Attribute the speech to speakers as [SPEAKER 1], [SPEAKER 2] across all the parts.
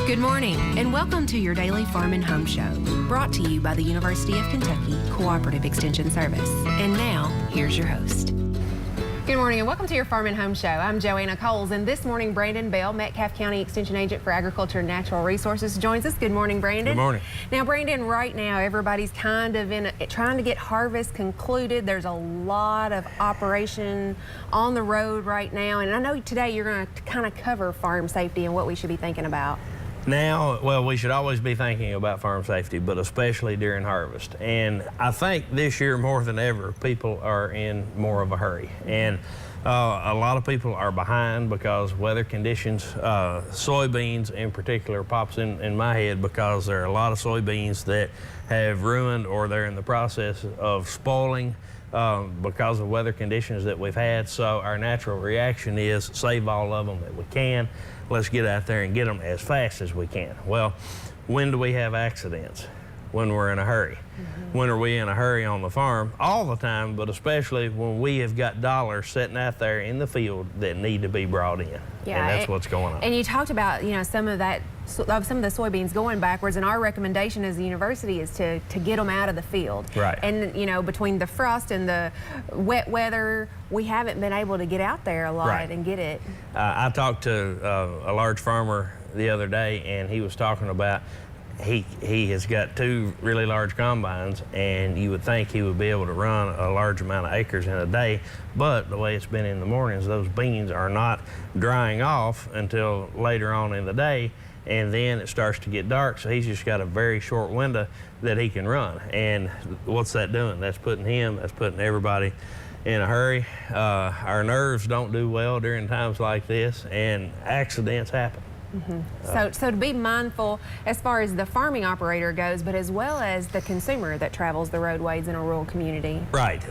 [SPEAKER 1] Good morning, and welcome to your daily Farm and Home Show, brought to you by the University of Kentucky Cooperative Extension Service. And now, here's your host.
[SPEAKER 2] Good morning and welcome to your Farm and Home Show. I'm Joanna Coles, and this morning Brandon Bell, Metcalfe County Extension Agent for Agriculture and Natural Resources, joins us. Good morning, Brandon.
[SPEAKER 3] Good morning.
[SPEAKER 2] Now, Brandon, right now everybody's kind of trying to get harvest concluded. There's a lot of operation on the road right now, and I know today you're going to kind of cover farm safety and what we should be thinking about.
[SPEAKER 3] Now, well, we should always be thinking about farm safety, but especially during harvest. And I think this year more than ever, people are in more of a hurry. And a lot of people are behind because weather conditions, soybeans in particular pops in my head because there are a lot of soybeans that have ruined or they're in the process of spoiling because of weather conditions that we've had. So our natural reaction is save all of them that we can. Let's get out there and get them as fast as we can. Well, when do we have accidents? When we're in a hurry. When are we in a hurry on the farm? All the time, but especially when we have got dollars sitting out there in the field that need to be brought in.
[SPEAKER 2] Yeah,
[SPEAKER 3] and that's what's going on.
[SPEAKER 2] And you talked about, some of the soybeans going backwards, and our recommendation as a university is to get them out of the field.
[SPEAKER 3] Right.
[SPEAKER 2] And between the frost and the wet weather, we haven't been able to get out there a lot and get it.
[SPEAKER 3] I talked to a large farmer the other day, and he was talking about he has got 2 really large combines, and you would think he would be able to run a large amount of acres in a day, but the way it's been in the mornings, those beans are not drying off until later on in the day, and then it starts to get dark, so he's just got a very short window that he can run. And what's that doing? That's putting everybody in a hurry. Our nerves don't do well during times like this, and accidents happen.
[SPEAKER 2] So to be mindful as far as the farming operator goes, but as well as the consumer that travels the roadways in a rural community.
[SPEAKER 3] Right.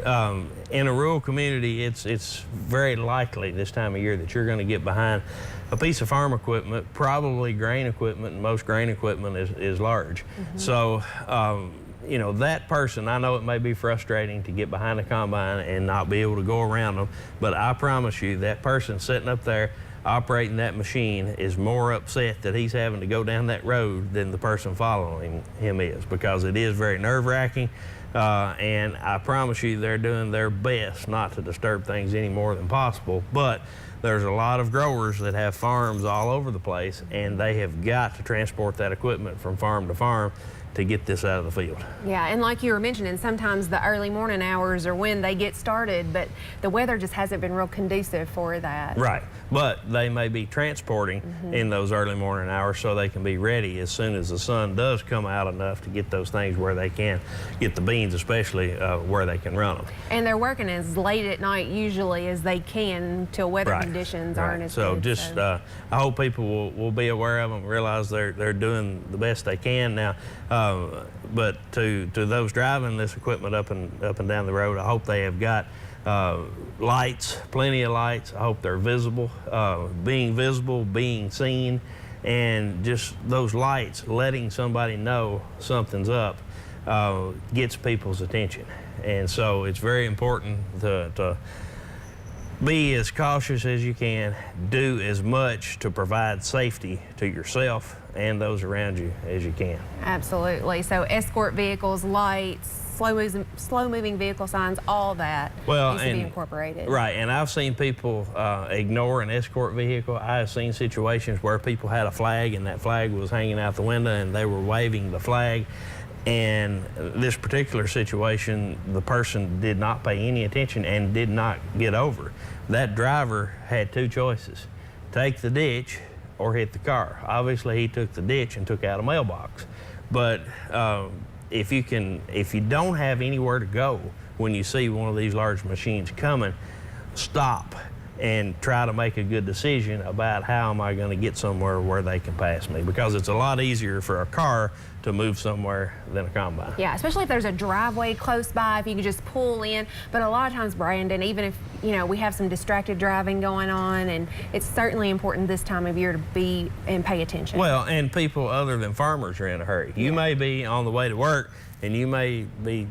[SPEAKER 3] In a rural community, it's very likely this time of year that you're going to get behind a piece of farm equipment, probably grain equipment, and most grain equipment is large. So, that person, I know it may be frustrating to get behind a combine and not be able to go around them, but I promise you that person sitting up there operating that machine is more upset that he's having to go down that road than the person following him is, because it is very nerve-wracking, and I promise you they're doing their best not to disturb things any more than possible. But there's a lot of growers that have farms all over the place, and they have got to transport that equipment from farm to farm to get this out of the field.
[SPEAKER 2] Yeah, and like you were mentioning, sometimes the early morning hours are when they get started, but the weather just hasn't been real conducive for that.
[SPEAKER 3] Right, but they may be transporting in those early morning hours so they can be ready as soon as the sun does come out enough to get those things where they can get the beans, especially where they can run them. And
[SPEAKER 2] they're working as late at night usually as they can until weather conditions aren't as good.
[SPEAKER 3] Just I hope people will be aware of them, realize they're doing the best they can now. But to those driving this equipment up and down the road, I hope they have got lights, plenty of lights. I hope they're visible, being seen, and just those lights letting somebody know something's up gets people's attention. And so it's very important to be as cautious as you can, do as much to provide safety to yourself and those around you as you can.
[SPEAKER 2] Absolutely. So escort vehicles, lights, slow-moving vehicle signs, all that needs to be incorporated.
[SPEAKER 3] Right, and I've seen people ignore an escort vehicle. I have seen situations where people had a flag and that flag was hanging out the window and they were waving the flag. And this particular situation, the person did not pay any attention and did not get over. That driver had 2 choices: take the ditch or hit the car. Obviously, he took the ditch and took out a mailbox. But if you don't have anywhere to go when you see one of these large machines coming, stop and try to make a good decision about how am I going to get somewhere where they can pass me, because it's a lot easier for a car to move somewhere than a combine.
[SPEAKER 2] Yeah, especially if there's a driveway close by, if you can just pull in. But a lot of times, Brandon, even if we have some distracted driving going on, and it's certainly important this time of year to be and pay attention.
[SPEAKER 3] Well, and people other than farmers are in a hurry. You may be on the way to work and you may be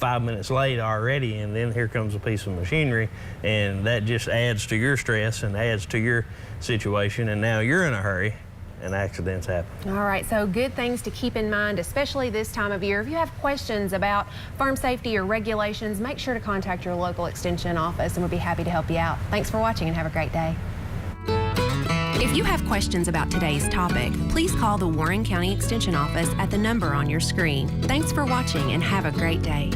[SPEAKER 3] 5 minutes late already, and then here comes a piece of machinery, and that just adds to your stress and adds to your situation, and now you're in a hurry and accidents happen.
[SPEAKER 2] All right, so good things to keep in mind, especially this time of year. If you have questions about farm safety or regulations, make sure to contact your local extension office and we'll be happy to help you out. Thanks for watching and have a great day.
[SPEAKER 1] If you have questions about today's topic, please call the Warren County Extension Office at the number on your screen. Thanks for watching and have a great day.